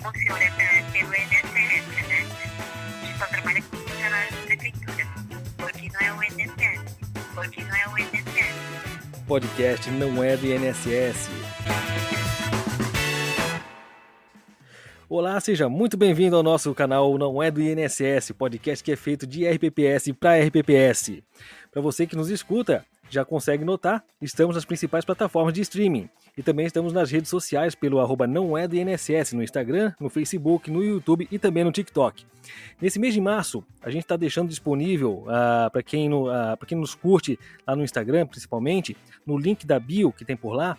Funciona pelo INSS, né? A gente só trabalha com funcionários da prefeitura, porque não é o INSS, porque não é o INSS. Podcast não é do INSS. Olá, seja muito bem-vindo ao nosso canal Não é do INSS, podcast que é feito de RPPS para RPPS. Para você que nos escuta, já consegue notar, estamos nas principais plataformas de streaming e também estamos nas redes sociais pelo @não é do INSS no Instagram, no Facebook, no YouTube e também no TikTok. Nesse mês de março, a gente está deixando disponível para quem nos curte lá no Instagram, principalmente, no link da bio que tem por lá,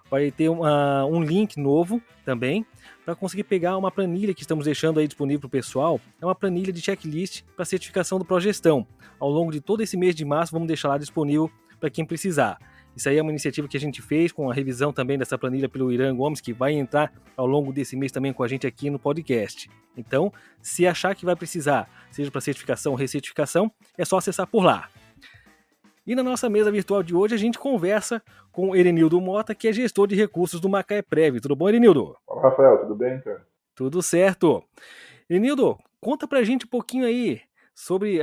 vai ter um link novo também para conseguir pegar uma planilha que estamos deixando aí disponível para o pessoal. É uma planilha de checklist para certificação do Progestão. Ao longo de todo esse mês de março, vamos deixar lá disponível para quem precisar. Isso aí é uma iniciativa que a gente fez com a revisão também dessa planilha pelo Irã Gomes, que vai entrar ao longo desse mês também com a gente aqui no podcast. Então, se achar que vai precisar, seja para certificação ou recertificação, é só acessar por lá. E na nossa mesa virtual de hoje a gente conversa com Erenildo Mota, que é gestor de recursos do Macaeprev. Tudo bom, Erenildo? Fala, Rafael, tudo bem, cara? Tudo certo. Erenildo, conta pra gente um pouquinho aí sobre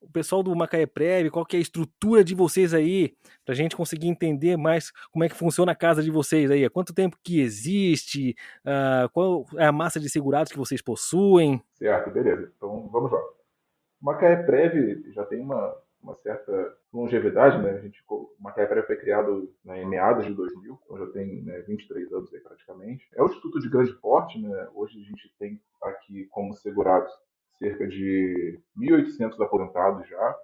o pessoal do Macaeprev, qual que é a estrutura de vocês aí, pra gente conseguir entender mais como é que funciona a casa de vocês aí. Há quanto tempo que existe, qual é a massa de segurados que vocês possuem? Certo, beleza. Então, vamos lá. O Macaé já tem uma certa longevidade, né? O Macaé foi criado, né, em meados de 2000, então já tem, né, 23 anos aí praticamente. É um instituto de grande porte, né? Hoje a gente tem aqui como segurados cerca de 1.800 aposentados já,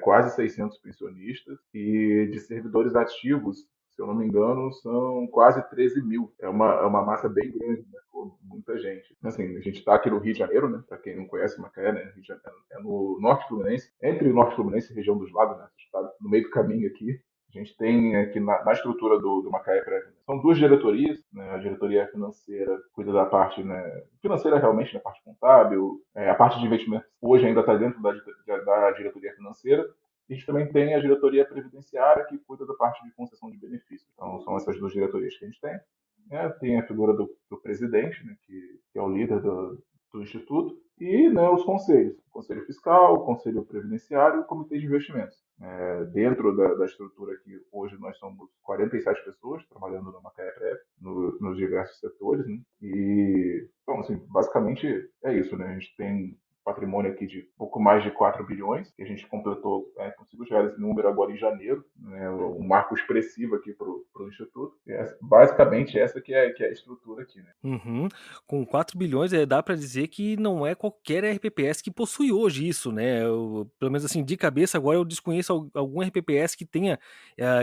quase 600 pensionistas e de servidores ativos, se eu não me engano, são quase 13 mil. É uma massa bem grande, né? Pô, muita gente. Assim, a gente está aqui no Rio de Janeiro, né? Para quem não conhece Macaé, né? Rio de Janeiro é no Norte Fluminense, entre o Norte Fluminense e a região dos Lagos, né? Está no meio do caminho aqui. A gente tem aqui na estrutura do Macaé Prévio, né? São duas diretorias, né? A diretoria financeira cuida da parte, né, financeira realmente, na parte contábil, a parte de investimento hoje ainda está dentro da diretoria financeira. A gente também tem a diretoria previdenciária, que cuida da parte de concessão de benefícios. Então, são essas duas diretorias que a gente tem. Tem a figura do presidente, né, que é o líder do instituto, e, né, os conselhos: o conselho fiscal, o conselho previdenciário e o comitê de investimentos. Dentro da estrutura aqui, hoje nós somos 47 pessoas trabalhando na Macaé nos diversos setores, né? E, bom, assim, basicamente é isso, né? A gente tem patrimônio aqui de pouco mais de 4 bilhões, que a gente completou, conseguiu chegar a esse número agora em janeiro, né, um marco expressivo aqui para o Instituto. Basicamente essa que é a estrutura aqui. Né? Uhum. Com 4 bilhões, dá para dizer que não é qualquer RPPS que possui hoje isso, né? Pelo menos assim, de cabeça agora eu desconheço algum RPPS que tenha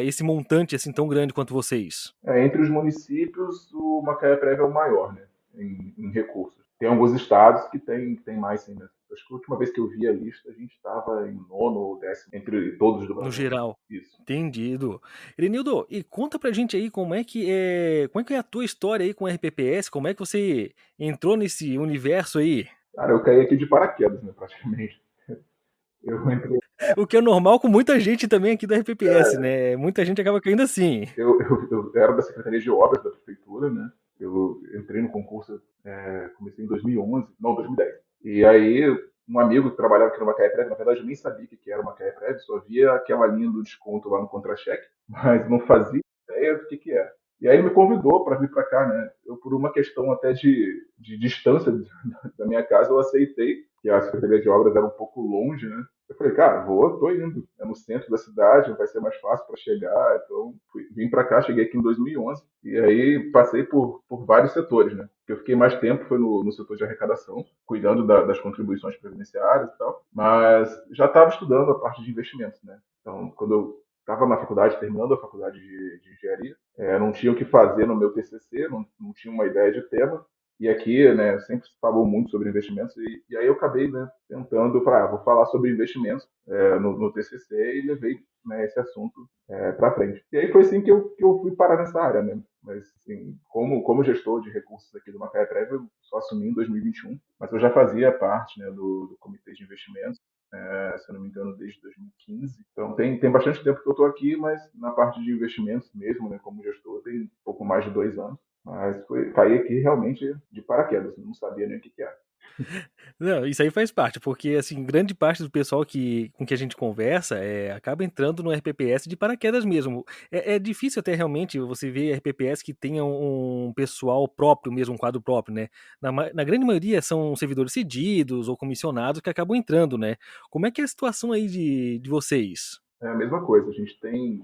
esse montante assim tão grande quanto vocês. Entre os municípios, o Macaé Prévio é o maior, né, em recursos. Tem alguns estados que tem mais, sim, né? Acho que a última vez que eu vi a lista, a gente estava em nono ou décimo entre todos do No Brasil. geral. Isso. Entendido. Erenildo, e conta pra gente aí como é que é a tua história aí com o RPPS, como é que você entrou nesse universo aí? Cara, eu caí aqui de paraquedas, né, praticamente. Eu entrei, O que é normal com muita gente também aqui do RPPS, né? Muita gente acaba caindo assim. eu era da Secretaria de Obras da Prefeitura, né? Eu entrei no concurso, comecei em 2011, não, 2010. E aí, um amigo que trabalhava aqui no Macaé Prévio, na verdade eu nem sabia o que era o Macaé Prévio, só via aquela linha do desconto lá no contra-cheque, mas não fazia ideia do que era. E aí ele me convidou para vir para cá, né? Eu, por uma questão até de distância da minha casa, eu aceitei, que a Secretaria de Obras era um pouco longe, né? Eu falei, cara, tô indo. É no centro da cidade, vai ser mais fácil para chegar. Então, vim para cá, cheguei aqui em 2011. E aí passei por vários setores, né? Eu fiquei mais tempo, foi no setor de arrecadação, cuidando das contribuições previdenciárias e tal. Mas já estava estudando a parte de investimentos, né? Então, quando eu estava na faculdade, terminando a faculdade de engenharia, não tinha o que fazer no meu TCC, não tinha uma ideia de tema. E aqui, né, sempre se falou muito sobre investimentos, e aí eu acabei, né, tentando, falar, vou falar sobre investimentos no TCC, e levei, né, esse assunto para frente. E aí foi assim que eu fui parar nessa área, né? Mas, assim, como gestor de recursos aqui do Macaé Prévio, eu só assumi em 2021, mas eu já fazia parte, né, do comitê de investimentos, se eu não me engano, desde 2015. Então tem bastante tempo que eu estou aqui, mas na parte de investimentos mesmo, né, como gestor, tem pouco mais de 2 anos. Mas caí aqui realmente de paraquedas, não sabia nem o que que era. Não, isso aí faz parte, porque, assim, grande parte do pessoal com que a gente conversa, acaba entrando no RPPS de paraquedas mesmo. É difícil até realmente você ver RPPS que tenha um pessoal próprio mesmo, um quadro próprio, né. Na grande maioria são servidores cedidos ou comissionados que acabam entrando, né. Como é que é a situação aí de vocês? É a mesma coisa, a gente tem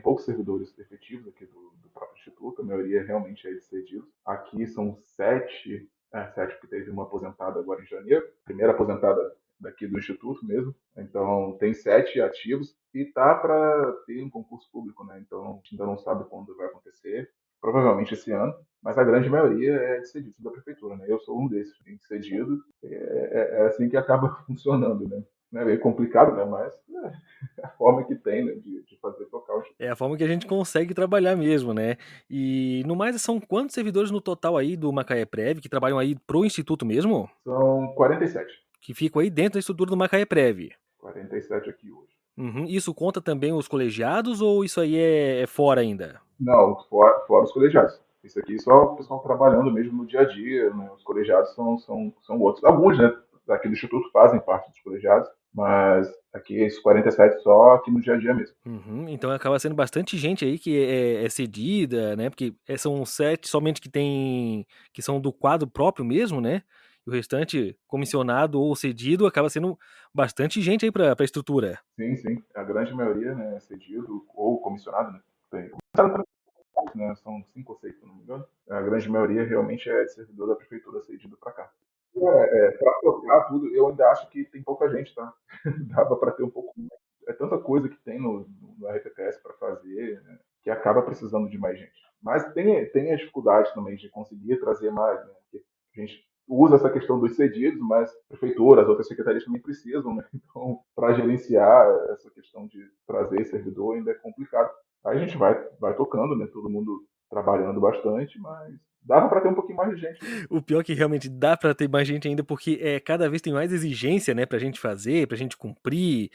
poucos servidores efetivos aqui do próprio Instituto, a maioria realmente é de cedidos. Aqui são sete, porque teve uma aposentada agora em janeiro, primeira aposentada daqui do Instituto mesmo. Então, tem 7 ativos e tá para ter um concurso público, né? Então, a gente ainda não sabe quando vai acontecer, provavelmente esse ano, mas a grande maioria é de cedidos da prefeitura, né? Eu sou um desses, de cedido, é assim que acaba funcionando, né? É meio complicado, né? Mas é a forma que tem, né, de fazer tocar o. É a forma que a gente consegue trabalhar mesmo, né. E no mais são quantos servidores no total aí do Macaé Prev que trabalham aí pro instituto mesmo? São 47. Que ficam aí dentro da estrutura do Macaé Prev? 47 aqui hoje. Uhum. Isso conta também os colegiados ou isso aí é fora ainda? Não, fora os colegiados. Isso aqui só o pessoal trabalhando mesmo no dia a dia, né? Os colegiados são outros. Alguns, né, daqui do Instituto fazem parte dos colegiados, mas aqui esses 47 só aqui no dia a dia mesmo. Uhum. Então acaba sendo bastante gente aí que é cedida, né, porque, são 7 somente que são do quadro próprio mesmo, né, e o restante comissionado ou cedido, acaba sendo bastante gente aí pra estrutura. Sim, sim. A grande maioria, né, é cedido ou comissionado, né? Tem, né, são 5 ou 6, se eu não me engano. A grande maioria realmente é de servidor da prefeitura cedido para cá. Para tocar tudo, eu ainda acho que tem pouca gente, tá? Dava para ter um pouco mais. É tanta coisa que tem no RPPS para fazer, né, que acaba precisando de mais gente. Mas tem a dificuldade também de conseguir trazer mais, né? Porque a gente usa essa questão dos cedidos, mas a prefeitura, as outras secretarias também precisam, né? Então, para gerenciar essa questão de trazer servidor ainda é complicado. Aí a gente vai tocando, né? Todo mundo trabalhando bastante, mas dava para ter um pouquinho mais de gente. O pior é que realmente dá pra ter mais gente ainda, porque, cada vez tem mais exigência, né, pra gente fazer, pra gente cumprir,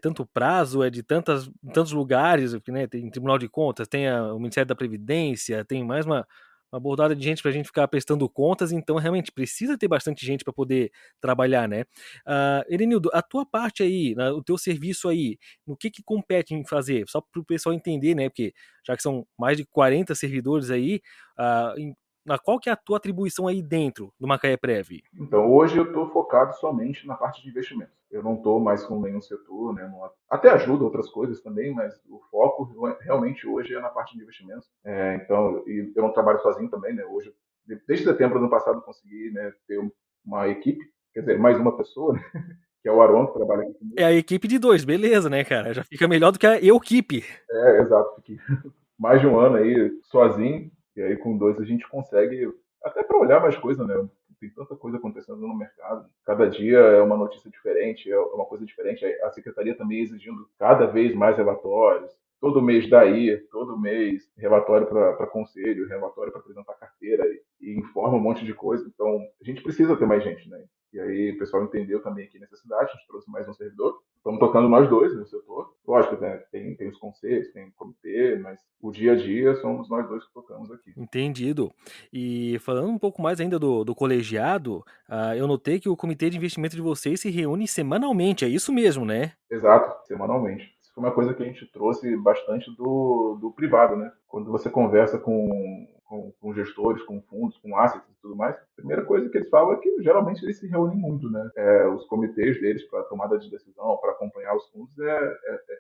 tanto prazo, é de tantos lugares, né, tem Tribunal de Contas, tem o Ministério da Previdência, tem mais uma bordada de gente pra gente ficar prestando contas, então realmente precisa ter bastante gente pra poder trabalhar, né. Erenildo, a tua parte aí, o teu serviço aí, no que compete em fazer? Só para o pessoal entender, né, porque já que são mais de 40 servidores aí, ah, qual que é a tua atribuição aí dentro do Macaé Prev? Então, hoje eu estou focado somente na parte de investimentos. Eu não estou mais com nenhum setor, né? Até ajuda outras coisas também, mas o foco realmente hoje é na parte de investimentos. Então, e eu não trabalho sozinho também, né? Hoje, desde setembro do ano passado, eu consegui, né, ter uma equipe, quer dizer, mais uma pessoa, né, que é o Aron, que trabalha aqui É comigo. a equipe de 2, beleza, né, cara, já fica melhor do que a equipe. Exato, fiquei mais de um ano aí sozinho, e aí com dois a gente consegue, até para olhar mais coisa, né? Tem tanta coisa acontecendo no mercado. Cada dia é uma notícia diferente, é uma coisa diferente. A secretaria também exigindo cada vez mais relatórios. Todo mês daí, todo mês relatório para conselho, relatório para apresentar carteira e informa um monte de coisa. Então, a gente precisa ter mais gente, né? E aí o pessoal entendeu também aqui a necessidade, a gente trouxe mais um servidor. Estamos tocando nós dois no setor. Lógico, né, tem os conselhos, tem o comitê, mas o dia a dia somos nós dois que tocamos aqui. Entendido. E falando um pouco mais ainda do colegiado, eu notei que o comitê de investimento de vocês se reúne semanalmente, é isso mesmo, né? Exato, semanalmente. Isso foi uma coisa que a gente trouxe bastante do privado, né? Quando você conversa com gestores, com fundos, com assets e tudo mais, a primeira coisa que eles falam é que geralmente eles se reúnem muito, né? Os comitês deles para tomada de decisão, para acompanhar os fundos,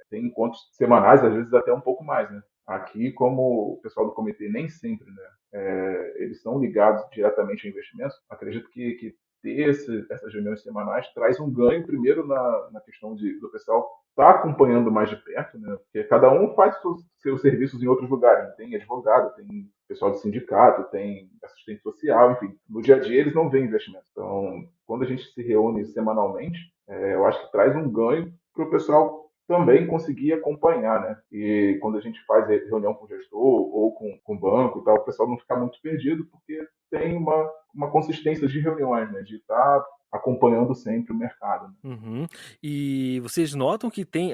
tem encontros semanais, às vezes até um pouco mais, né? Aqui, como o pessoal do comitê nem sempre, né? Eles são ligados diretamente a investimentos, acredito que ter essas reuniões semanais traz um ganho, primeiro, na questão do pessoal estar acompanhando mais de perto, né? Porque cada um faz seus serviços em outros lugares, né? Tem advogado, tem pessoal de sindicato, tem assistente social, enfim. No dia a dia eles não veem investimento. Então, quando a gente se reúne semanalmente, eu acho que traz um ganho para o pessoal também conseguir acompanhar, né? E quando a gente faz reunião com o gestor ou com o banco e tal, o pessoal não fica muito perdido, porque tem uma consistência de reuniões, né? De estar acompanhando sempre o mercado, né? Uhum. E vocês notam que tem,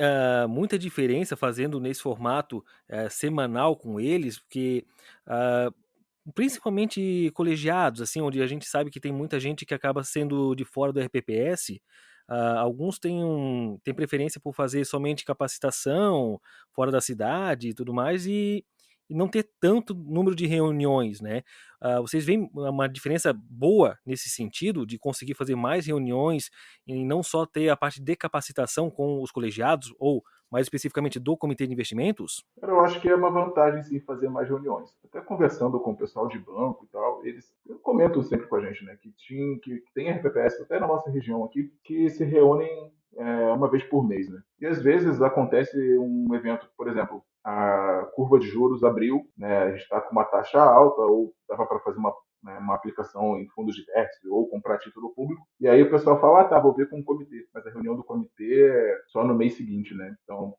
muita diferença fazendo nesse formato, semanal com eles? Porque, ah, principalmente colegiados, assim, onde a gente sabe que tem muita gente que acaba sendo de fora do RPPS. Alguns têm preferência por fazer somente capacitação fora da cidade e tudo mais, e não ter tanto número de reuniões, né? Vocês veem uma diferença boa nesse sentido, de conseguir fazer mais reuniões e não só ter a parte de capacitação com os colegiados, ou mais especificamente do comitê de investimentos? Cara, eu acho que é uma vantagem sim fazer mais reuniões. Até conversando com o pessoal de banco e tal, eles comentam sempre com a gente, né, que tem RPPS até na nossa região aqui que se reúnem uma vez por mês, né? E às vezes acontece um evento, por exemplo, a curva de juros abriu, né? A gente está com uma taxa alta ou dava para fazer uma aplicação em fundos de vértice ou comprar título público. E aí o pessoal fala, tá, vou ver com o comitê. Mas a reunião do comitê é só no mês seguinte, né? Então,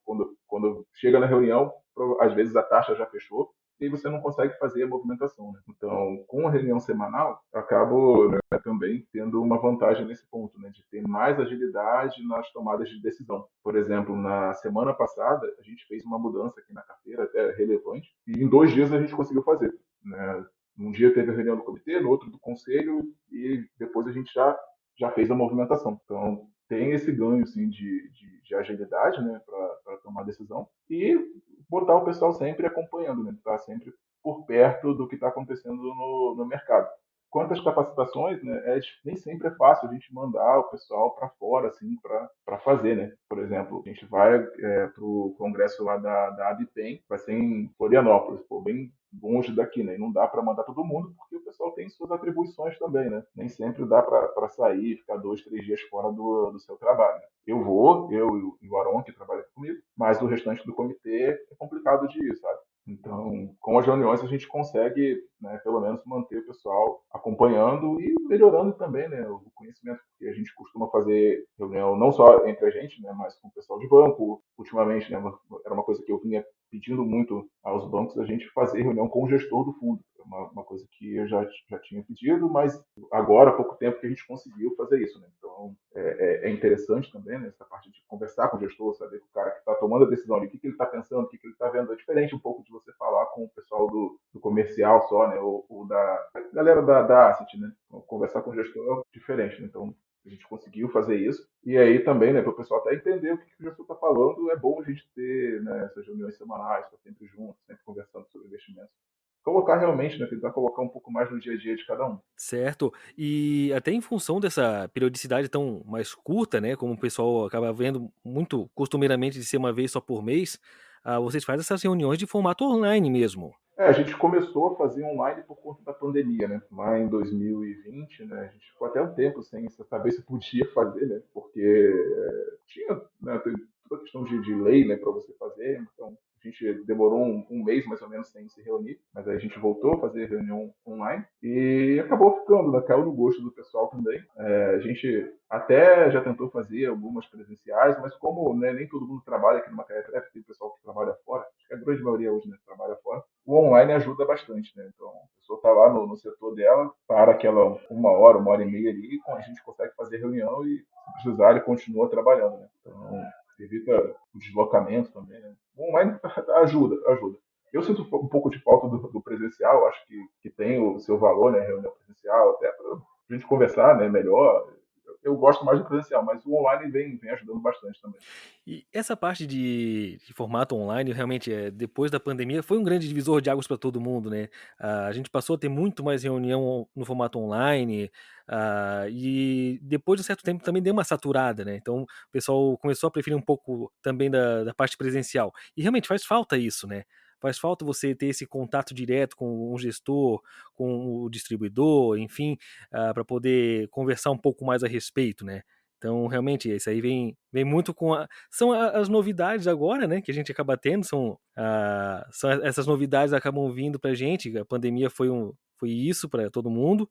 quando chega na reunião, às vezes a taxa já fechou e você não consegue fazer a movimentação, né? Então, com a reunião semanal, eu acabo, né, também tendo uma vantagem nesse ponto, né, de ter mais agilidade nas tomadas de decisão. Por exemplo, na semana passada, a gente fez uma mudança aqui na carteira, até relevante, e em 2 dias a gente conseguiu fazer, né? Um dia teve a reunião do comitê, no outro do conselho, e depois a gente já fez a movimentação. Então, tem esse ganho assim, de agilidade, né, para tomar decisão e botar o pessoal sempre acompanhando, né, estar sempre por perto do que está acontecendo no mercado. Quanto às capacitações, né, nem sempre é fácil a gente mandar o pessoal para fora assim, para fazer. Né? Por exemplo, a gente vai para o congresso lá da ABPEM, vai ser em Florianópolis, pô, bem longe daqui, né? E não dá para mandar todo mundo, porque o pessoal tem suas atribuições também, né? Nem sempre dá para sair, ficar 2, 3 dias fora do seu trabalho. Né? Eu e o Aron, que trabalha comigo, mas o restante do comitê é complicado de ir, sabe? Então, com as reuniões a gente consegue, né, pelo menos manter o pessoal acompanhando e melhorando também, né, o conhecimento, porque a gente costuma fazer reunião não só entre a gente, né, mas com o pessoal de banco. Ultimamente, né, era uma coisa que eu vinha pedindo muito aos bancos, a gente fazer reunião com o gestor do fundo. É uma coisa que eu já tinha pedido, mas agora, há pouco tempo que a gente conseguiu fazer isso. Né? Então, é interessante também, né, essa parte de conversar com o gestor, saber que o cara que está tomando a decisão ali, o que ele está pensando, o que ele está vendo. É diferente um pouco de você falar com o pessoal do comercial só, né, ou da galera da asset, né? Conversar com o gestor é diferente. Né? Então, a gente conseguiu fazer isso. E aí também, né, para o pessoal até entender o que o gestor está falando, é bom a gente ter, né, essas reuniões semanais, estar sempre junto, sempre conversando sobre investimentos. Colocar realmente, né, tentar colocar um pouco mais no dia a dia de cada um. Certo. E até em função dessa periodicidade tão mais curta, né, como o pessoal acaba vendo muito costumeiramente de ser uma vez só por mês, vocês fazem essas reuniões de formato online mesmo. A gente começou a fazer online por conta da pandemia, né? Lá em 2020, né? A gente ficou até um tempo sem saber se podia fazer, né? Porque tinha, né, tem toda a questão de lei, né, para você fazer. Então, a gente demorou um mês mais ou menos sem se reunir, mas aí a gente voltou a fazer reunião online e acabou ficando, né? Caiu no gosto do pessoal também. A gente até já tentou fazer algumas presenciais, mas como, né, nem todo mundo trabalha aqui no Macaé, tem pessoal que trabalha fora, acho que a grande maioria hoje, né, trabalha fora, o online ajuda bastante, né? Então, a pessoa está lá no setor dela, para aquela 1 hora, 1 hora e meia ali, e a gente consegue fazer reunião e, se precisar, ele continua trabalhando, né? Então, evita o deslocamento também, né? O online ajuda. Eu sinto um pouco de falta do presencial, acho que tem o seu valor, né? Reunião presencial, até para a gente conversar, né? Melhor. Eu gosto mais do presencial, mas o online vem ajudando bastante também. E essa parte de formato online, realmente, depois da pandemia, foi um grande divisor de águas para todo mundo, né? A gente passou a ter muito mais reunião no formato online, e depois de um certo tempo também deu uma saturada, né? Então o pessoal começou a preferir um pouco também da parte presencial. E realmente faz falta isso, né? Faz falta você ter esse contato direto com o gestor, com o distribuidor, enfim, para poder conversar um pouco mais a respeito, né? Então, realmente, isso aí vem muito com são as novidades agora, né, que a gente acaba tendo, essas novidades acabam vindo pra gente, a pandemia foi isso para todo mundo,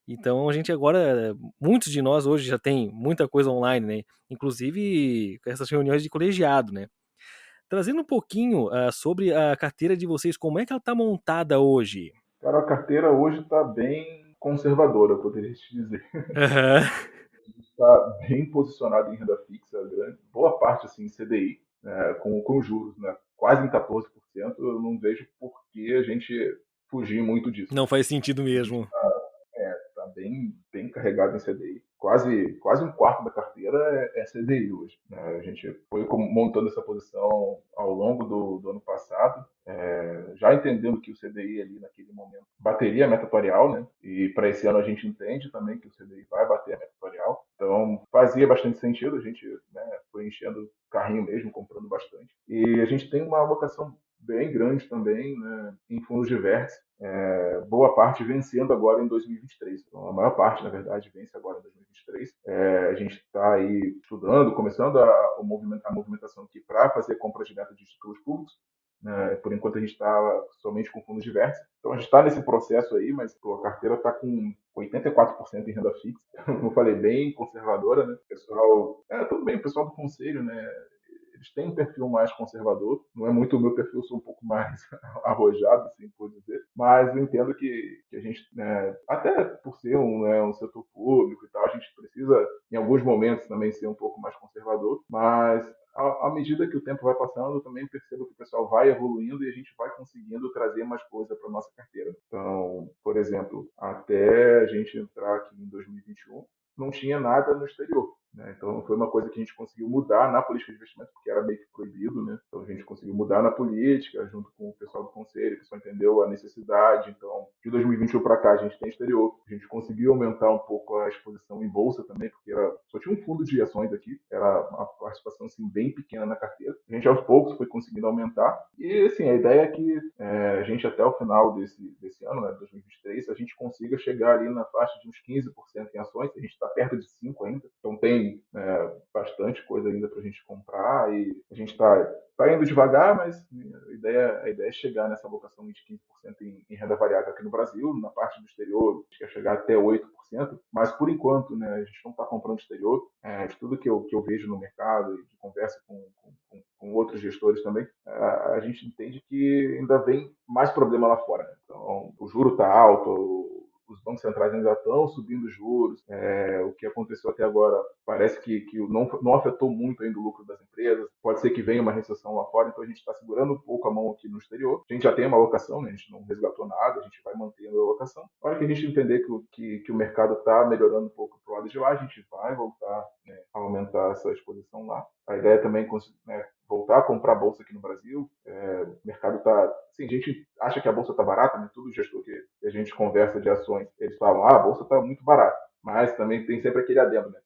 então a gente agora, muitos de nós hoje já tem muita coisa online, né, inclusive com essas reuniões de colegiado, né. Trazendo um pouquinho, sobre a carteira de vocês, como é que ela está montada hoje? Cara, a carteira hoje está bem conservadora, eu poderia te dizer. Aham. Está bem posicionado em renda fixa, grande, boa parte assim em CDI, né, com juros, né, quase em 14%. Eu não vejo por que a gente fugir muito disso, Não né? faz sentido A gente mesmo. tá bem carregado em CDI. Quase um quarto da carteira é CDI hoje, né? A gente foi montando essa posição ao longo do ano passado, já entendendo que o CDI ali naquele momento bateria a meta atuarial, né? E para esse ano a gente entende também que o CDI vai bater a meta atuarial. Então fazia bastante sentido, a gente, né, foi enchendo o carrinho mesmo, comprando bastante. E a gente tem uma alocação bem grande também, né, em fundos de vértice, boa parte vencendo agora em 2023. Então, a maior parte, na verdade, vence agora em 2023. A gente está aí estudando, começando a movimentação aqui para fazer compras diretas de títulos públicos. Né? Por enquanto, a gente está somente com fundos de vértice. Então, a gente está nesse processo aí, mas pô, a carteira está com 84% em renda fixa. Como eu falei, bem conservadora, né? Pessoal, tudo bem, o pessoal do conselho, né? Eles têm um perfil mais conservador, não é muito o meu perfil, eu sou um pouco mais arrojado, assim por dizer, mas eu entendo que a gente, né, até por ser um setor público e tal, a gente precisa, em alguns momentos, também ser um pouco mais conservador, mas à medida que o tempo vai passando, eu também percebo que o pessoal vai evoluindo e a gente vai conseguindo trazer mais coisa para nossa carteira. Então, por exemplo, até a gente entrar aqui em 2021, não tinha nada no exterior. Né? Então, foi uma coisa que a gente conseguiu mudar na política de investimento, porque era meio que proibido. Né? Então, a gente conseguiu mudar na política, junto com o pessoal do conselho, o pessoal entendeu a necessidade. Então, de 2021 para cá, a gente tem exterior. A gente conseguiu aumentar um pouco a exposição em bolsa também, porque só tinha um fundo de ações aqui, era uma participação assim, bem pequena na carteira. A gente, aos poucos, foi conseguindo aumentar. E, assim, a ideia é que a gente, até o final desse ano, né, 2023, a gente consiga chegar ali na faixa de uns 15% em ações. A gente está perto de 5% ainda. Então, tem bastante coisa ainda para a gente comprar e a gente está indo devagar, mas a ideia é chegar nessa alocação de 15% em renda variável aqui no Brasil. Na parte do exterior, a gente quer chegar até 8%, mas por enquanto, né, a gente não está comprando exterior. De tudo que eu vejo no mercado e de conversa com outros gestores também, a gente entende que ainda vem mais problema lá fora. Né? Então, o juro está alto, os bancos centrais ainda estão subindo juros. O que aconteceu até agora parece que não afetou muito ainda o lucro das empresas. Pode ser que venha uma recessão lá fora, então a gente está segurando um pouco a mão aqui no exterior. A gente já tem uma alocação, né? A gente não resgatou nada, a gente vai mantendo a alocação. Na hora que a gente entender que o mercado está melhorando um pouco para o lado de lá, a gente vai voltar, né, a aumentar essa exposição lá. A ideia também é, né, voltar a comprar bolsa aqui no Brasil. O mercado está. Assim, a gente acha que a bolsa está barata, né? Todo gestor que a gente conversa de ações, eles falam: a bolsa está muito barata. Mas também tem sempre aquele adendo, né?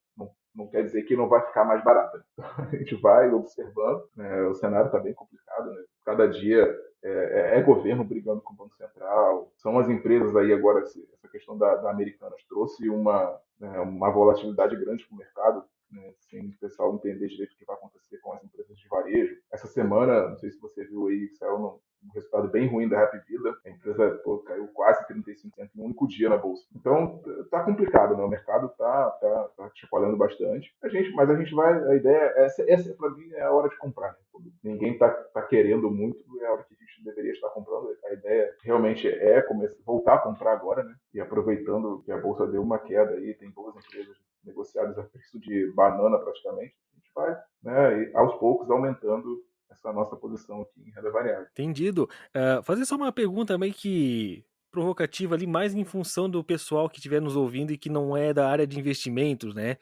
Não quer dizer que não vai ficar mais barata. Então, a gente vai observando, né? O cenário está bem complicado, né? Cada dia governo brigando com o Banco Central, são as empresas aí agora, essa questão da Americanas trouxe uma volatilidade grande para o mercado, né, sem o pessoal entender direito o que vai acontecer com as empresas de varejo. Essa semana, não sei se você viu aí, saiu um resultado bem ruim da Rap Vida. A empresa caiu quase 35% em um único dia na bolsa. Então, tá complicado, né? O mercado tá chacoalhando bastante. Mas a gente vai, a ideia, essa para mim é a hora de comprar. Né? Ninguém tá querendo muito, é a hora que a gente deveria estar comprando. A ideia realmente é voltar a comprar agora, né? E aproveitando que a bolsa deu uma queda aí, tem boas empresas negociadas a preço de banana praticamente, a gente vai, né, e aos poucos aumentando essa nossa posição aqui em renda variável. Entendido. Fazer só uma pergunta meio que provocativa ali, mais em função do pessoal que estiver nos ouvindo e que não é da área de investimentos, né?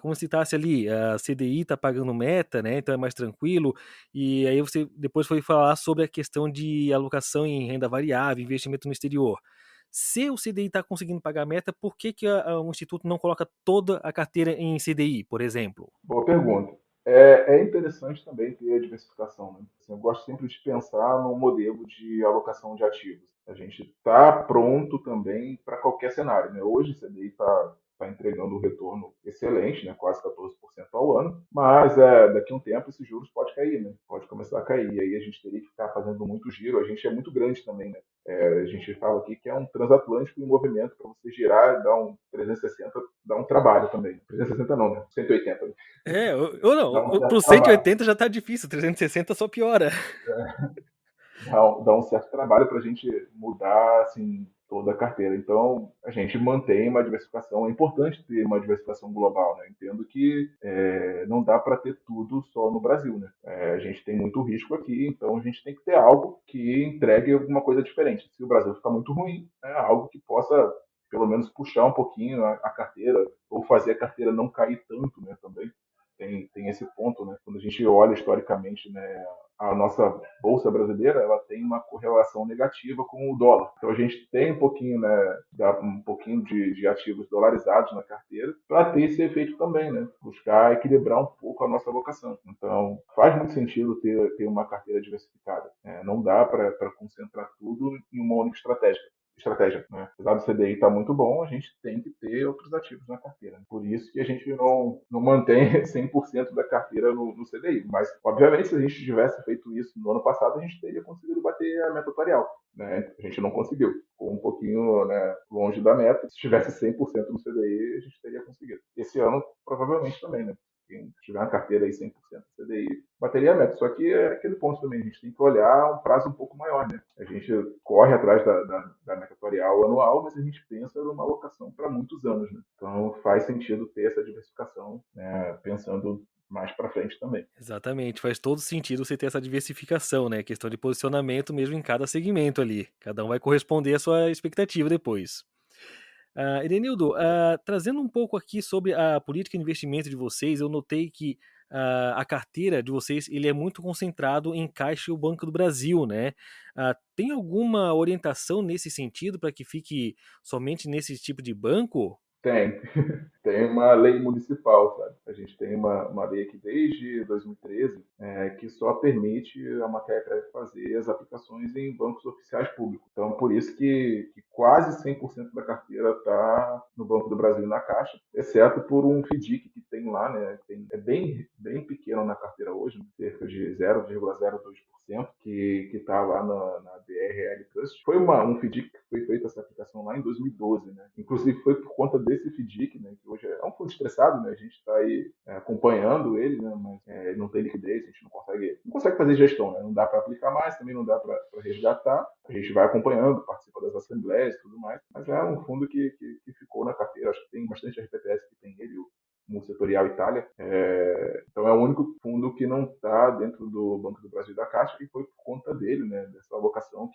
Como citasse ali, a CDI tá pagando meta, né? Então é mais tranquilo. E aí você depois foi falar sobre a questão de alocação em renda variável, investimento no exterior. Se o CDI está conseguindo pagar meta, por que o Instituto não coloca toda a carteira em CDI, por exemplo? Boa pergunta. É interessante também ter a diversificação, né? Assim, eu gosto sempre de pensar no modelo de alocação de ativos. A gente está pronto também para qualquer cenário, né? Hoje o CDI está entregando um retorno excelente, né? Quase 14% ao ano, mas daqui a um tempo esses juros pode cair, né? Pode começar a cair, e aí a gente teria que ficar fazendo muito giro. A gente é muito grande também, né? A gente fala aqui que é um transatlântico em movimento para você girar, dar um 360, dá um trabalho também. 360 não, né? 180. Né? Ou não, Dá um certo pro trabalho. 180 já tá difícil, 360 só piora. Dá um certo trabalho para a gente mudar, assim, toda a carteira. Então, a gente mantém uma diversificação. É importante ter uma diversificação global, né? Entendo que não dá para ter tudo só no Brasil, né? A gente tem muito risco aqui, então a gente tem que ter algo que entregue alguma coisa diferente. Se o Brasil ficar muito ruim, algo que possa pelo menos puxar um pouquinho a carteira ou fazer a carteira não cair tanto, né? Também tem esse ponto, né? Quando a gente olha historicamente, né, a nossa bolsa brasileira, ela tem uma correlação negativa com o dólar. Então a gente tem um pouquinho, né, um pouquinho de ativos dolarizados na carteira para ter esse efeito também, né? Buscar equilibrar um pouco a nossa alocação. Então faz muito sentido ter uma carteira diversificada. Não dá para concentrar tudo em uma única estratégia, né? Apesar do CDI estar muito bom, a gente tem que ter outros ativos na carteira. Por isso que a gente não mantém 100% da carteira no CDI. Mas, obviamente, se a gente tivesse feito isso no ano passado, a gente teria conseguido bater a meta atuarial, né? A gente não conseguiu. Ficou um pouquinho, né, longe da meta. Se tivesse 100% no CDI, a gente teria conseguido. Esse ano, provavelmente também, né? Quem tiver uma carteira aí 100% CDI, bateria a meta. Só que é aquele ponto também, a gente tem que olhar um prazo um pouco maior, né? A gente corre atrás da meta atuarial anual, mas a gente pensa numa alocação para muitos anos, né? Então faz sentido ter essa diversificação, né, pensando mais para frente também. Exatamente, faz todo sentido você ter essa diversificação, né? Questão de posicionamento mesmo em cada segmento ali. Cada um vai corresponder à sua expectativa depois. Edenildo, trazendo um pouco aqui sobre a política de investimento de vocês, eu notei que a carteira de vocês ele é muito concentrado em Caixa e o Banco do Brasil, né? Tem alguma orientação nesse sentido para que fique somente nesse tipo de banco? Tem. Tem uma lei municipal, sabe? A gente tem uma lei aqui desde 2013 que só permite a Macaé fazer as aplicações em bancos oficiais públicos. Então, por isso que quase 100% da carteira está no Banco do Brasil e na Caixa, exceto por um FDIC que tem lá, né? É bem pequeno na carteira hoje, cerca de 0,02%, que está lá na BRL Trust. Foi um FDIC que foi feita essa aplicação lá em 2012, né? Inclusive foi por conta desse FDIC, né? Que hoje é um fundo estressado, né? A gente está aí acompanhando ele, né? Mas não tem liquidez, a gente não consegue fazer gestão, né? Não dá para aplicar mais, também não dá para resgatar. A gente vai acompanhando, participa das assembleias e tudo mais, mas é um fundo que ficou na carteira. Acho que tem bastante RPPS que tem ele, no Setorial Itália. Então é o único fundo que não está dentro do Banco do Brasil e da Caixa, e foi por conta dele, né, dessa alocação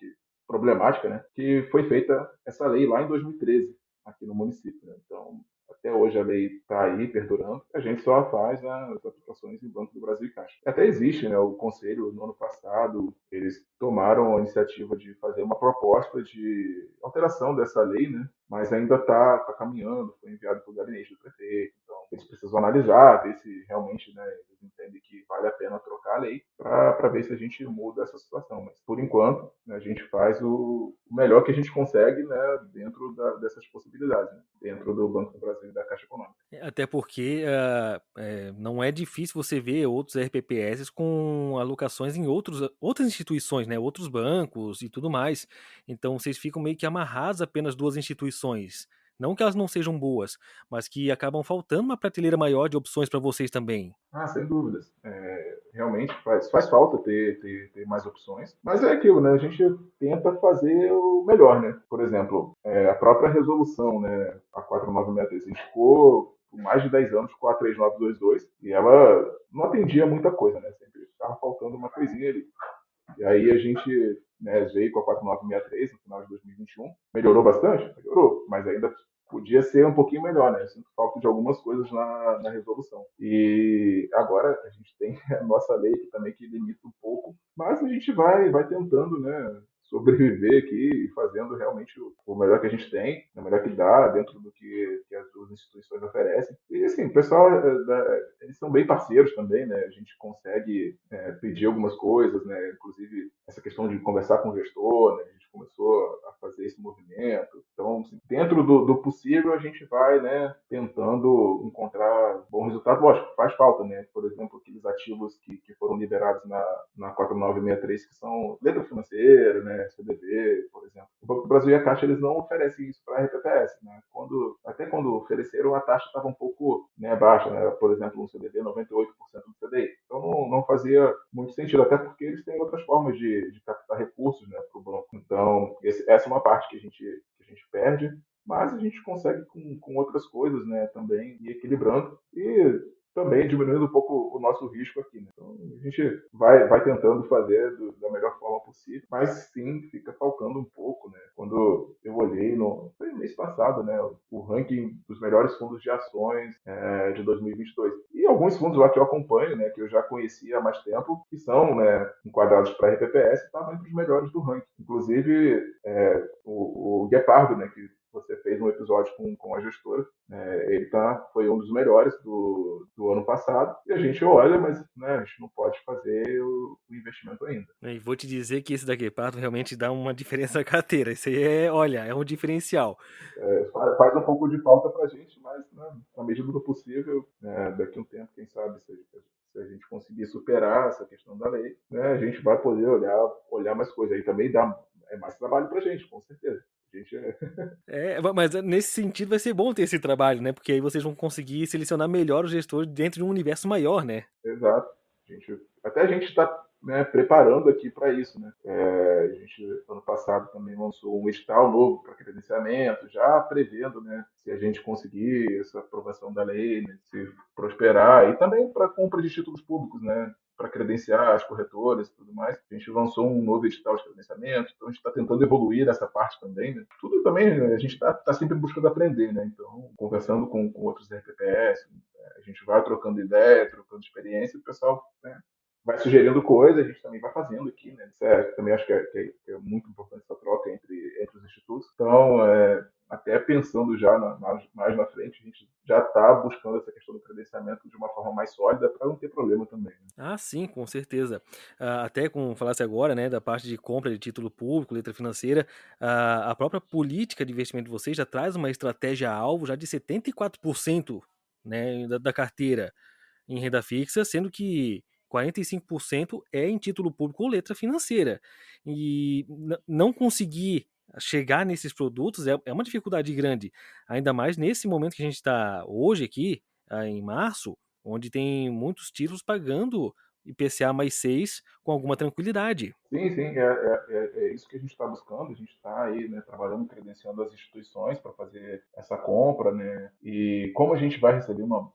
problemática, né, que foi feita essa lei lá em 2013 aqui no município, né? Então até hoje a lei está aí perdurando. A gente só faz as aplicações em Banco do Brasil e Caixa. Até existe, né, o conselho no ano passado, eles tomaram a iniciativa de fazer uma proposta de alteração dessa lei, né, mas ainda está caminhando, foi enviado para o gabinete do prefeito. Então, eles precisam analisar, ver se realmente, né, eles entendem que vale a pena trocar a lei para ver se a gente muda essa situação. Mas, por enquanto, né, a gente faz o melhor que a gente consegue, né, dentro dessas possibilidades, né, dentro do Banco do Brasil e da Caixa Econômica. Até porque não é difícil você ver outros RPPS com alocações em outras instituições, né? Outros bancos e tudo mais. Então vocês ficam meio que amarrados a apenas duas instituições. Não que elas não sejam boas, mas que acabam faltando uma prateleira maior de opções para vocês também. Sem dúvidas. Realmente faz falta ter mais opções, mas é aquilo, né? A gente tenta fazer o melhor, né? Por exemplo, a própria resolução, né? A 4963, a gente ficou por mais de 10 anos com a 3922 e ela não atendia muita coisa, né? Sempre estava faltando uma coisinha ali. E aí a gente, né, veio com a 4963 no final de 2021. Melhorou bastante? Melhorou, mas ainda podia ser um pouquinho melhor, né? Eu sinto falta de algumas coisas na resolução. E agora a gente tem a nossa lei que também que limita um pouco, mas a gente vai tentando, né, sobreviver aqui e fazendo realmente o melhor que a gente tem, o melhor que dá dentro do que as duas instituições oferecem. E assim, o pessoal, eles são bem parceiros também, né? A gente consegue pedir algumas coisas, né? Inclusive essa questão de conversar com o gestor, né? A gente começou a fazer esse movimento. Então, assim, dentro do possível, a gente vai, né, tentando encontrar bom resultado. Lógico, faz falta, né? Por exemplo, aqueles ativos que foram liberados na 4963, que são letra financeira, né? CDB, por exemplo. O Banco do Brasil e a Caixa, eles não oferecem isso para a RPPS, né? Até quando ofereceram, a taxa estava um pouco, né, baixa, né? Por exemplo, um CDB 98% do CDI. Então não fazia muito sentido, até porque eles têm outras formas de captar recursos, né, para o banco. Então, essa é uma parte que a gente perde, mas a gente consegue com outras coisas, né, também ir equilibrando e também diminuindo um pouco o nosso risco aqui, né? Então a gente vai tentando fazer da melhor forma possível, mas sim fica faltando um pouco, né? Quando eu olhei no foi mês passado, né, o ranking dos melhores fundos de ações de 2022 e alguns fundos lá que eu acompanho, né, que eu já conhecia há mais tempo, que são, né, enquadrados para RPPS, estavam entre os melhores do ranking. Inclusive o Guepardo, né, que você fez um episódio com a gestora, ele foi um dos melhores do ano passado, e a gente olha, mas né, a gente não pode fazer o investimento ainda. E vou te dizer que esse da Guepardo realmente dá uma diferença na carteira. Isso aí olha, é um diferencial. Faz um pouco de falta para a gente, mas né, na medida do possível, né, daqui a um tempo, quem sabe, se a gente conseguir superar essa questão da lei, né, a gente vai poder olhar mais coisas. Aí também dá mais trabalho para a gente, com certeza. A gente Mas nesse sentido vai ser bom ter esse trabalho, né? Porque aí vocês vão conseguir selecionar melhor os gestores dentro de um universo maior, né? Exato. Até a gente está, né, preparando aqui para isso, né? A gente, ano passado, também lançou um edital novo para credenciamento, já prevendo, né, se a gente conseguir essa aprovação da lei, né, se prosperar, e também para compra de títulos públicos, né? Para credenciar as corretoras e tudo mais. A gente lançou um novo edital de credenciamento, então a gente está tentando evoluir nessa parte também, né? Tudo também, né, a gente está sempre buscando aprender, né? Então, conversando com outros RPPS, a gente vai trocando ideia, trocando experiência, o pessoal, né, vai sugerindo coisas, a gente também vai fazendo aqui, né? Também acho que é muito importante essa troca entre os institutos. Então, até pensando já mais na frente, a gente já está buscando essa questão do credenciamento de uma forma mais sólida para não ter problema também, né? Ah, sim, com certeza. Até como falasse agora, né, da parte de compra de título público, letra financeira, a própria política de investimento de vocês já traz uma estratégia-alvo já de 74%, né, da carteira em renda fixa, sendo que 45% é em título público ou letra financeira. E não conseguir chegar nesses produtos é uma dificuldade grande, ainda mais nesse momento que a gente está hoje aqui, em março, onde tem muitos títulos pagando IPCA mais 6 com alguma tranquilidade. Sim, sim, é isso que a gente está buscando. A gente está aí, né, trabalhando, credenciando as instituições para fazer essa compra, né? E como a gente vai receber uma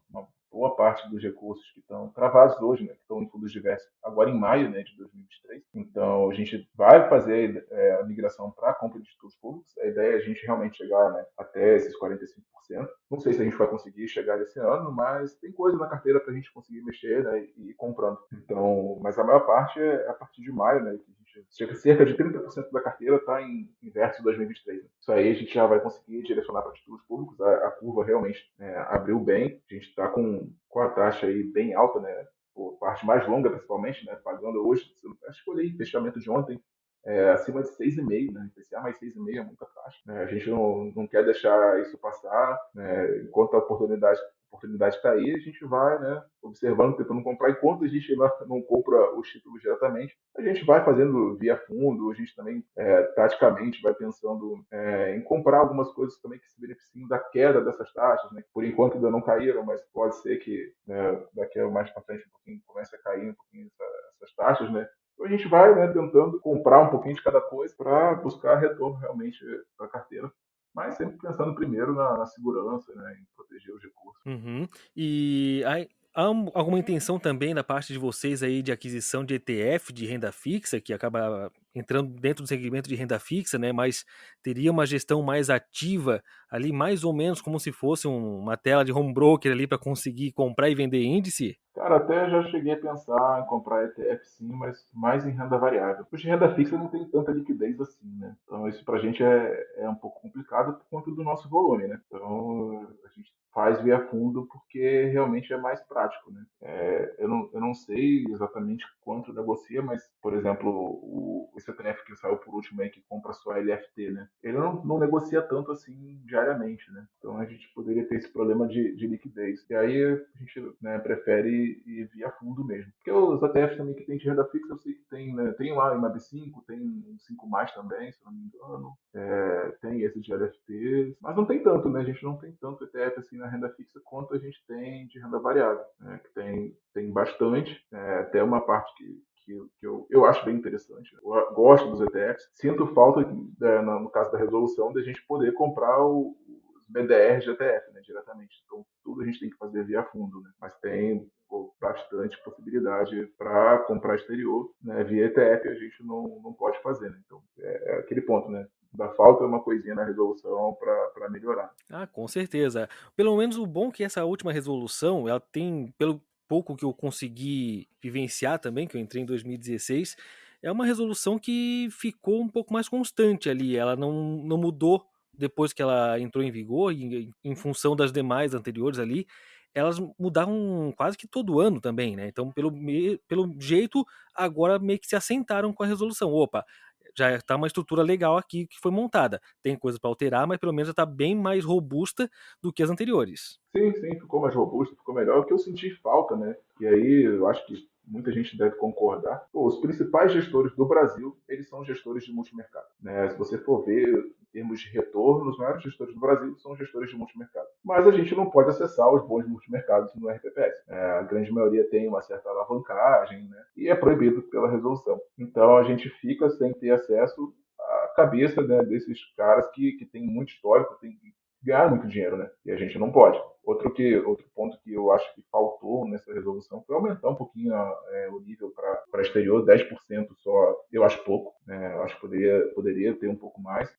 boa parte dos recursos que estão travados hoje, né, que estão em fundos diversos, agora em maio, né, de 2023, então a gente vai fazer a migração para a compra de títulos públicos. A ideia é a gente realmente chegar, né, até esses 45%. Não sei se a gente vai conseguir chegar esse ano, mas tem coisa na carteira para a gente conseguir mexer, né, e ir comprando. Então, mas a maior parte é a partir de maio, né, que a gente chega cerca de 30% da carteira está em verso 2023. Né? Isso aí a gente já vai conseguir direcionar para títulos públicos. A curva realmente, né, abriu bem. A gente está com a taxa aí bem alta, né? Por parte mais longa, principalmente, né? Pagando hoje, acho que eu olhei fechamento de ontem, acima de 6,5, né? IPCA mais 6,5 é muita taxa. Né? A gente não quer deixar isso passar, né? Enquanto a oportunidade está aí, a gente vai, né, observando, tentando comprar. Enquanto a gente não compra os títulos diretamente, a gente vai fazendo via fundo, a gente também, taticamente, vai pensando em comprar algumas coisas também que se beneficiem da queda dessas taxas, né? Por enquanto ainda não caíram, mas pode ser que, né, daqui a mais para frente um pouquinho comece a cair um pouquinho essas taxas, né? Então a gente vai, né, tentando comprar um pouquinho de cada coisa para buscar retorno realmente para a carteira, mas sempre pensando primeiro na segurança, né, em proteger os recursos. Uhum. E há alguma intenção também da parte de vocês aí de aquisição de ETF de renda fixa, que acaba entrando dentro do segmento de renda fixa, né? Mas teria uma gestão mais ativa ali, mais ou menos como se fosse uma tela de home broker ali para conseguir comprar e vender índice? Cara, até já cheguei a pensar em comprar ETF sim, mas mais em renda variável. Porque renda fixa não tem tanta liquidez assim, né? Então isso pra gente é um pouco complicado por conta do nosso volume, né? Então a gente faz via fundo porque realmente é mais prático, né? Eu não sei exatamente quanto negocia, mas, por exemplo, esse ETF que saiu por último aí, que compra só LFT, né? Ele não negocia tanto assim diariamente, né? Então a gente poderia ter esse problema de liquidez. E aí a gente, né, prefere ir via fundo mesmo. Porque os ETFs também que tem de renda fixa, eu sei que tem, né, tem lá em MAB5, tem um 5 mais também, se não me engano. Tem esse de LFTs, mas não tem tanto, né? A gente não tem tanto ETF assim na renda fixa quanto a gente tem de renda variável, né? Que tem bastante, até uma parte que eu acho bem interessante. Eu gosto dos ETFs. Sinto falta, no caso da resolução, de a gente poder comprar os BDRs de ETF, né, diretamente. Então, tudo a gente tem que fazer via fundo, né? Mas tem bastante possibilidade para comprar exterior, né? Via ETF a gente não pode fazer, né? Então, é aquele ponto, né? Da falta uma coisinha na resolução para melhorar. Ah, com certeza. Pelo menos o bom é que essa última resolução, ela tem, pelo pouco que eu consegui vivenciar também, que eu entrei em 2016, é uma resolução que ficou um pouco mais constante ali. Ela não mudou depois que ela entrou em vigor, em função das demais anteriores ali. Elas mudavam quase que todo ano também, né? Então, pelo jeito, agora meio que se assentaram com a resolução. Opa, já está uma estrutura legal aqui que foi montada. Tem coisa para alterar, mas pelo menos já está bem mais robusta do que as anteriores. Sim, sim, ficou mais robusto, ficou melhor. O que eu senti falta, né? E aí eu acho que muita gente deve concordar. Pô, os principais gestores do Brasil, eles são gestores de multimercado, né? Se você for ver em termos de retorno, os maiores gestores do Brasil são gestores de multimercado. Mas a gente não pode acessar os bons multimercados no RPPS. A grande maioria tem uma certa alavancagem, né? E é proibido pela resolução. Então a gente fica sem ter acesso à cabeça, né, desses caras que têm muito histórico, têm ganhar muito dinheiro, né? E a gente não pode. Outro ponto que eu acho que faltou nessa resolução foi aumentar um pouquinho o nível para exterior, 10% só, eu acho pouco, né? Eu acho que poderia ter um pouco mais.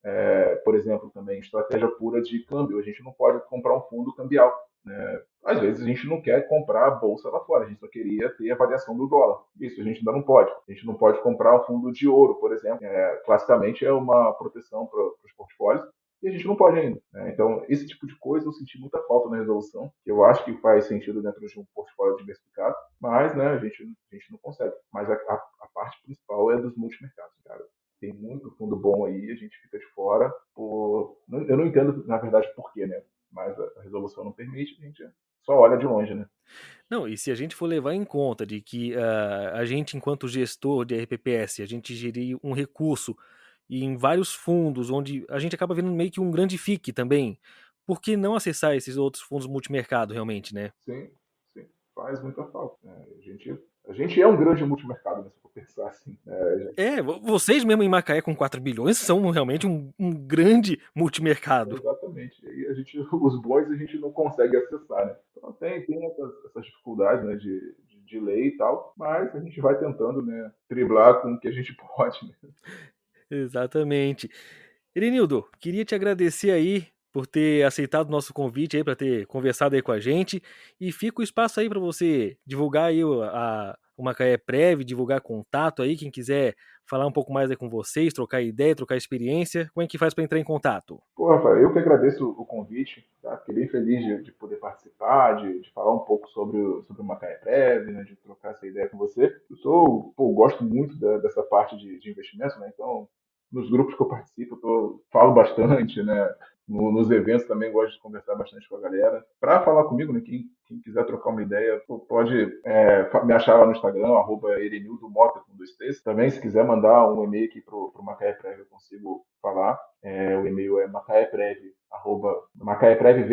Por exemplo, também estratégia pura de câmbio, a gente não pode comprar um fundo cambial, né? Às vezes a gente não quer comprar a bolsa lá fora, a gente só queria ter a variação do dólar. Isso a gente ainda não pode. A gente não pode comprar um fundo de ouro, por exemplo. Classicamente é uma proteção para os portfólios, e a gente não pode ainda, né? Então, esse tipo de coisa eu senti muita falta na resolução, que eu acho que faz sentido dentro de um portfólio diversificado, mas, né, a gente não consegue. Mas a parte principal é dos multimercados, cara. Tem muito fundo bom aí, a gente fica de fora. Eu não entendo, na verdade, por quê, né? Mas a resolução não permite, a gente só olha de longe, né? Não, e se a gente for levar em conta de que a gente, enquanto gestor de RPPS, a gente gerir um recurso e em vários fundos, onde a gente acaba vendo meio que um grande FIC também, por que não acessar esses outros fundos multimercado realmente, né? Sim, sim, faz muita falta, né? A gente é um grande multimercado, né, se for pensar assim, né? Vocês mesmo em Macaé com 4 bilhões são realmente um grande multimercado. Exatamente. E aí os bons a gente não consegue acessar, né? Então tem essas dificuldades, né, de lei e tal, mas a gente vai tentando, né, driblar com o que a gente pode, né? Exatamente. Erenildo, queria te agradecer aí por ter aceitado o nosso convite aí, para ter conversado aí com a gente. E fica o espaço aí para você divulgar aí o Macaé Prev, divulgar contato aí, quem quiser falar um pouco mais aí com vocês, trocar ideia, trocar experiência, como é que faz para entrar em contato? Pô, Rafael, eu que agradeço o convite, tá? Fiquei bem feliz de poder participar, de falar um pouco sobre o Macaé Prev, né, de trocar essa ideia com você. Gosto muito dessa parte de investimento, né? Então, nos grupos que eu participo, falo bastante, né? Nos eventos também gosto de conversar bastante com a galera. Para falar comigo, né? Quem quiser trocar uma ideia, pode me achar lá no Instagram, @erenildomota com 2 T's. Também, se quiser mandar um e-mail aqui pro Macaé Prev, eu consigo falar. O e-mail é macaeprev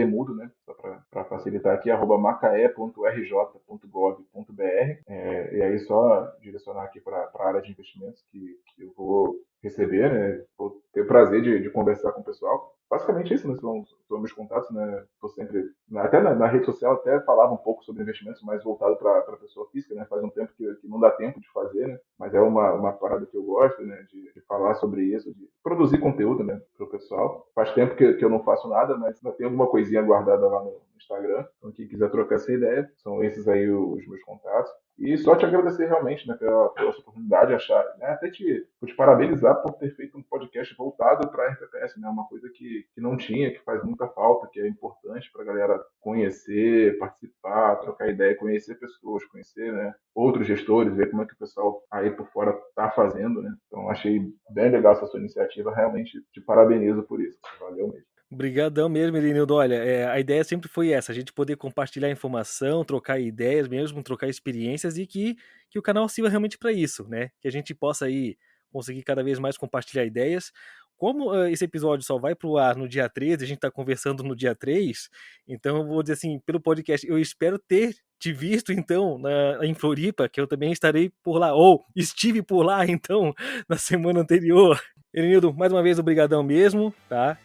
mudo, né? Só para facilitar aqui, @macae.rj.gov.br. E aí só direcionar aqui para a área de investimentos que eu vou receber, né? Vou ter o prazer de conversar com o pessoal. Basicamente isso, né? São meus contatos, né? Tô sempre, até na rede social, até falava um pouco sobre investimentos, mais voltado para a pessoa física, né? Faz um tempo que não dá tempo de fazer, né? Mas é uma parada que eu gosto, né? De falar sobre isso, de produzir conteúdo, né? Para o pessoal. Faz tempo que eu não faço nada, mas ainda tem alguma coisinha guardada lá no Instagram. Então, quem quiser trocar essa ideia, são esses aí os meus contatos. E só te agradecer realmente, né, pela sua oportunidade, achar, né, até te parabenizar por ter feito um podcast voltado para a RPPS, né, uma coisa que não tinha, que faz muita falta, que é importante para a galera conhecer, participar, trocar ideia, conhecer pessoas, conhecer, né, outros gestores, ver como é que o pessoal aí por fora está fazendo, né. Então achei bem legal essa sua iniciativa, realmente te parabenizo por isso. Valeu mesmo. Obrigadão mesmo, Elenildo. Olha, a ideia sempre foi essa, a gente poder compartilhar informação, trocar ideias mesmo, trocar experiências e que o canal sirva realmente para isso, né? Que a gente possa aí conseguir cada vez mais compartilhar ideias. Como esse episódio só vai pro ar no dia 13, a gente está conversando no dia 3, então eu vou dizer assim, pelo podcast, eu espero ter te visto, então, em Floripa, que eu também estarei por lá, ou estive por lá, então, na semana anterior. Elenildo, mais uma vez, obrigadão mesmo, tá?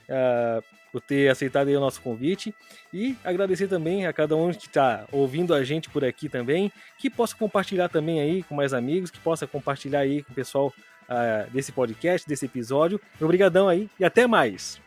Por ter aceitado aí o nosso convite. E agradecer também a cada um que está ouvindo a gente por aqui também, que possa compartilhar também aí com mais amigos, que possa compartilhar aí com o pessoal desse podcast, desse episódio. Obrigadão aí e até mais!